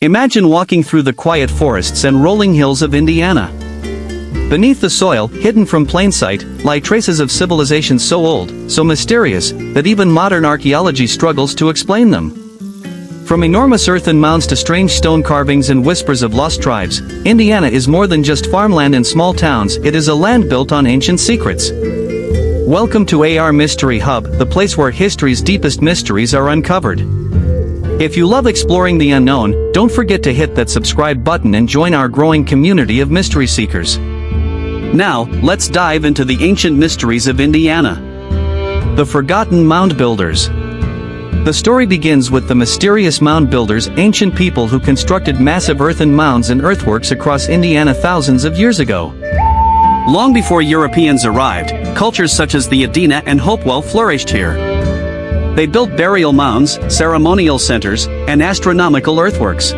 Imagine walking through the quiet forests and rolling hills of Indiana. Beneath the soil, hidden from plain sight, lie traces of civilizations so old, so mysterious, that even modern archaeology struggles to explain them. From enormous earthen mounds to strange stone carvings and whispers of lost tribes, Indiana is more than just farmland and small towns, it is a land built on ancient secrets. Welcome to AR Mystery Hub, the place where history's deepest mysteries are uncovered. If you love exploring the unknown, don't forget to hit that subscribe button and join our growing community of mystery seekers. Now, let's dive into the ancient mysteries of Indiana. The Forgotten Mound Builders. The story begins with the mysterious mound builders, ancient people who constructed massive earthen mounds and earthworks across Indiana thousands of years ago. Long before Europeans arrived, cultures such as the Adena and Hopewell flourished here. They built burial mounds, ceremonial centers, and astronomical earthworks.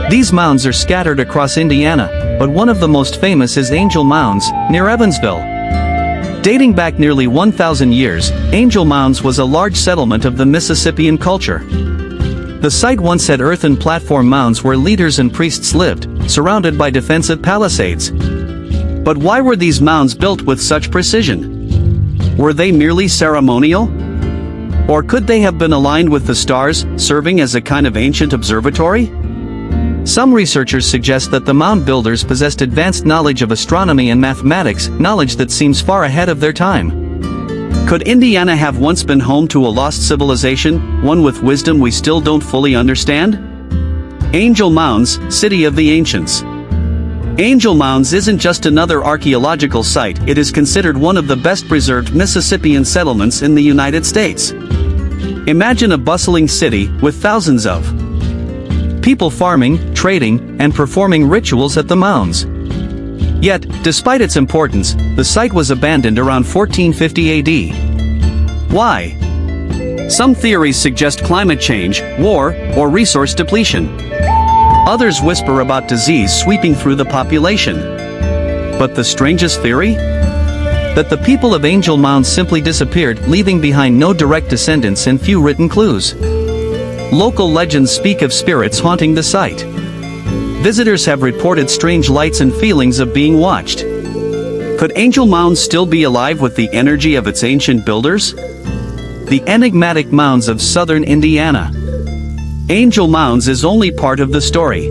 These mounds are scattered across Indiana, but one of the most famous is Angel Mounds, near Evansville. Dating back nearly 1,000 years, Angel Mounds was a large settlement of the Mississippian culture. The site once had earthen platform mounds where leaders and priests lived, surrounded by defensive palisades. But why were these mounds built with such precision? Were they merely ceremonial? Or could they have been aligned with the stars, serving as a kind of ancient observatory? Some researchers suggest that the mound builders possessed advanced knowledge of astronomy and mathematics, knowledge that seems far ahead of their time. Could Indiana have once been home to a lost civilization, one with wisdom we still don't fully understand? Angel Mounds, City of the Ancients. Angel Mounds isn't just another archaeological site, it is considered one of the best preserved Mississippian settlements in the United States. Imagine a bustling city with thousands of people farming, trading, and performing rituals at the mounds. Yet, despite its importance, the site was abandoned around 1450 AD. Why? Some theories suggest climate change, war, or resource depletion. Others whisper about disease sweeping through the population. But the strangest theory? That the people of Angel Mounds simply disappeared, leaving behind no direct descendants and few written clues. Local legends speak of spirits haunting the site. Visitors have reported strange lights and feelings of being watched. Could Angel Mounds still be alive with the energy of its ancient builders? The enigmatic mounds of southern Indiana. Angel Mounds is only part of the story.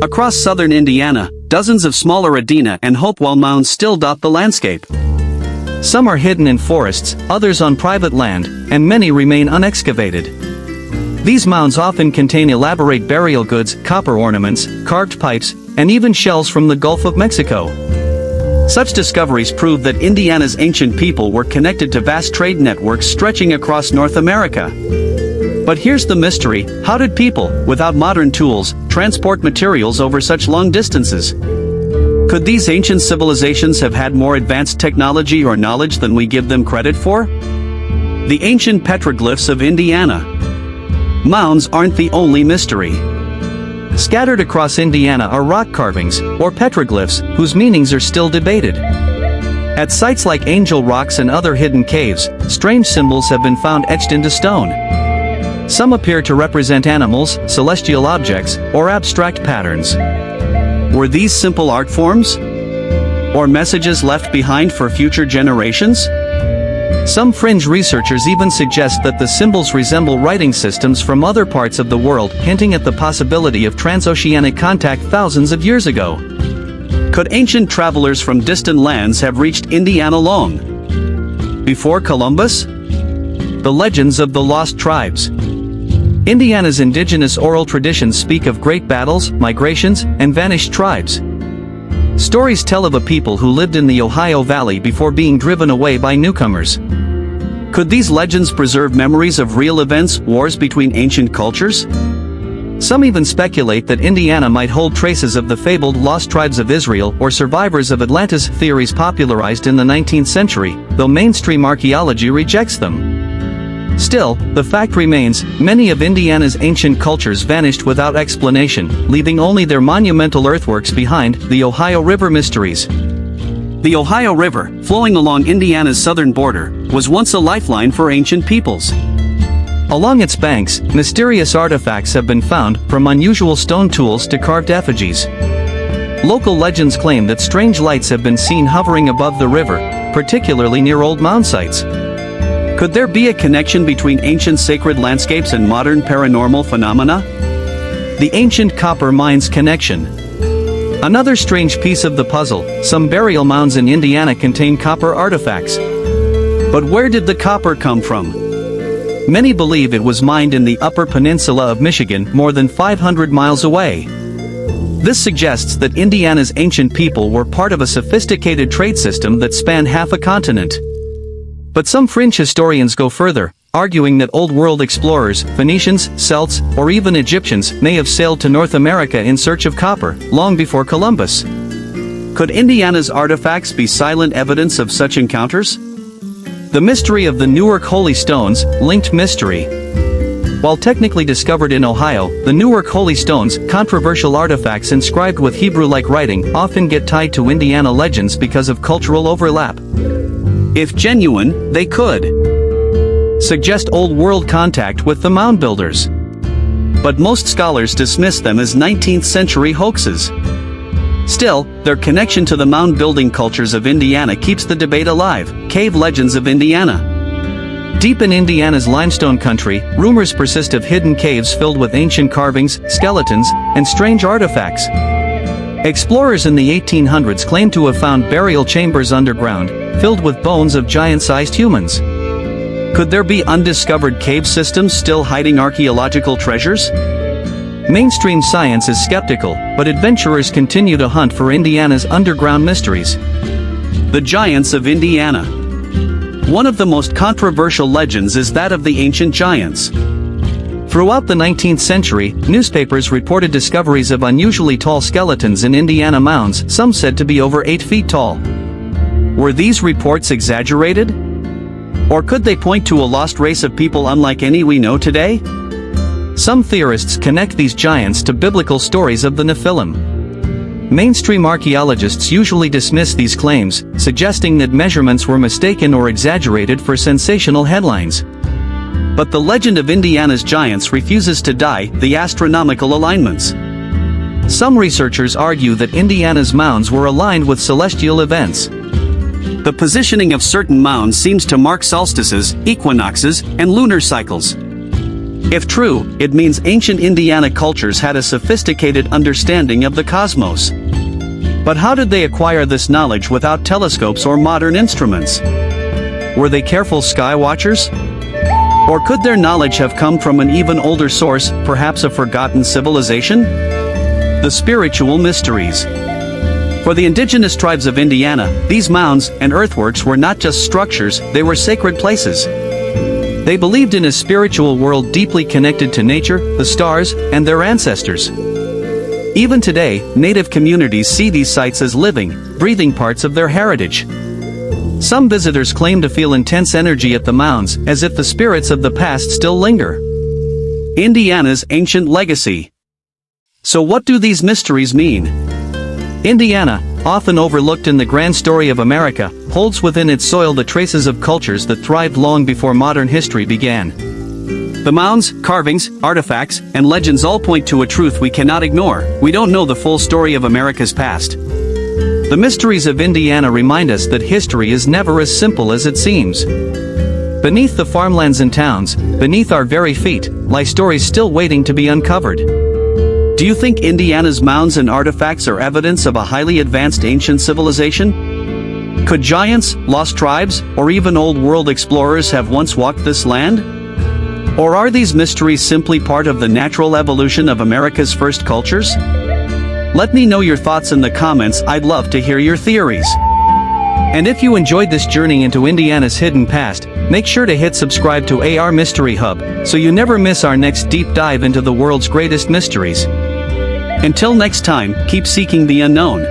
Across southern Indiana, dozens of smaller Adena and Hopewell mounds still dot the landscape. Some are hidden in forests, others on private land, and many remain unexcavated. These mounds often contain elaborate burial goods, copper ornaments, carved pipes, and even shells from the Gulf of Mexico. Such discoveries prove that Indiana's ancient people were connected to vast trade networks stretching across North America. But here's the mystery: how did people, without modern tools, transport materials over such long distances? Could these ancient civilizations have had more advanced technology or knowledge than we give them credit for? The ancient petroglyphs of Indiana. Mounds aren't the only mystery. Scattered across Indiana are rock carvings, or petroglyphs, whose meanings are still debated. At sites like Angel Rocks and other hidden caves, strange symbols have been found etched into stone. Some appear to represent animals, celestial objects, or abstract patterns. Were these simple art forms? Or messages left behind for future generations? Some fringe researchers even suggest that the symbols resemble writing systems from other parts of the world, hinting at the possibility of transoceanic contact thousands of years ago. Could ancient travelers from distant lands have reached Indiana long before Columbus? The legends of the lost tribes. Indiana's indigenous oral traditions speak of great battles, migrations, and vanished tribes. Stories tell of a people who lived in the Ohio Valley before being driven away by newcomers. Could these legends preserve memories of real events, wars between ancient cultures? Some even speculate that Indiana might hold traces of the fabled lost tribes of Israel or survivors of Atlantis, theories popularized in the 19th century, though mainstream archaeology rejects them. Still, the fact remains, many of Indiana's ancient cultures vanished without explanation, leaving only their monumental earthworks behind. The Ohio River Mysteries. The Ohio River, flowing along Indiana's southern border, was once a lifeline for ancient peoples. Along its banks, mysterious artifacts have been found, from unusual stone tools to carved effigies. Local legends claim that strange lights have been seen hovering above the river, particularly near old mound sites. Could there be a connection between ancient sacred landscapes and modern paranormal phenomena? The ancient copper mines connection. Another strange piece of the puzzle: some burial mounds in Indiana contain copper artifacts. But where did the copper come from? Many believe it was mined in the Upper Peninsula of Michigan, more than 500 miles away. This suggests that Indiana's ancient people were part of a sophisticated trade system that spanned half a continent. But some fringe historians go further, arguing that Old World explorers, Phoenicians, Celts, or even Egyptians, may have sailed to North America in search of copper, long before Columbus. Could Indiana's artifacts be silent evidence of such encounters? The mystery of the Newark Holy Stones, linked mystery. While technically discovered in Ohio, the Newark Holy Stones, controversial artifacts inscribed with Hebrew-like writing, often get tied to Indiana legends because of cultural overlap. If genuine, they could suggest Old World contact with the mound builders. But most scholars dismiss them as 19th century hoaxes. Still, their connection to the mound-building cultures of Indiana keeps the debate alive. Cave legends of Indiana. Deep in Indiana's limestone country, rumors persist of hidden caves filled with ancient carvings, skeletons, and strange artifacts. Explorers in the 1800s claimed to have found burial chambers underground, filled with bones of giant-sized humans. Could there be undiscovered cave systems still hiding archaeological treasures? Mainstream science is skeptical, but adventurers continue to hunt for Indiana's underground mysteries. The Giants of Indiana. One of the most controversial legends is that of the ancient giants. Throughout the 19th century, newspapers reported discoveries of unusually tall skeletons in Indiana mounds, some said to be over 8 feet tall. Were these reports exaggerated? Or could they point to a lost race of people unlike any we know today? Some theorists connect these giants to biblical stories of the Nephilim. Mainstream archaeologists usually dismiss these claims, suggesting that measurements were mistaken or exaggerated for sensational headlines. But the legend of Indiana's giants refuses to die, the astronomical alignments. Some researchers argue that Indiana's mounds were aligned with celestial events. The positioning of certain mounds seems to mark solstices, equinoxes, and lunar cycles. If true, it means ancient Indiana cultures had a sophisticated understanding of the cosmos. But how did they acquire this knowledge without telescopes or modern instruments? Were they careful sky watchers? Or could their knowledge have come from an even older source, perhaps a forgotten civilization? The spiritual mysteries. For the indigenous tribes of Indiana, these mounds and earthworks were not just structures, they were sacred places. They believed in a spiritual world deeply connected to nature, the stars, and their ancestors. Even today, native communities see these sites as living, breathing parts of their heritage. Some visitors claim to feel intense energy at the mounds, as if the spirits of the past still linger. Indiana's ancient legacy. So what do these mysteries mean? Indiana, often overlooked in the grand story of America, holds within its soil the traces of cultures that thrived long before modern history began. The mounds, carvings, artifacts, and legends all point to a truth we cannot ignore: we don't know the full story of America's past. The mysteries of Indiana remind us that history is never as simple as it seems. Beneath the farmlands and towns, beneath our very feet, lie stories still waiting to be uncovered. Do you think Indiana's mounds and artifacts are evidence of a highly advanced ancient civilization? Could giants, lost tribes, or even old world explorers have once walked this land? Or are these mysteries simply part of the natural evolution of America's first cultures? Let me know your thoughts in the comments. I'd love to hear your theories. And if you enjoyed this journey into Indiana's hidden past, make sure to hit subscribe to AR Mystery Hub, so you never miss our next deep dive into the world's greatest mysteries. Until next time, keep seeking the unknown.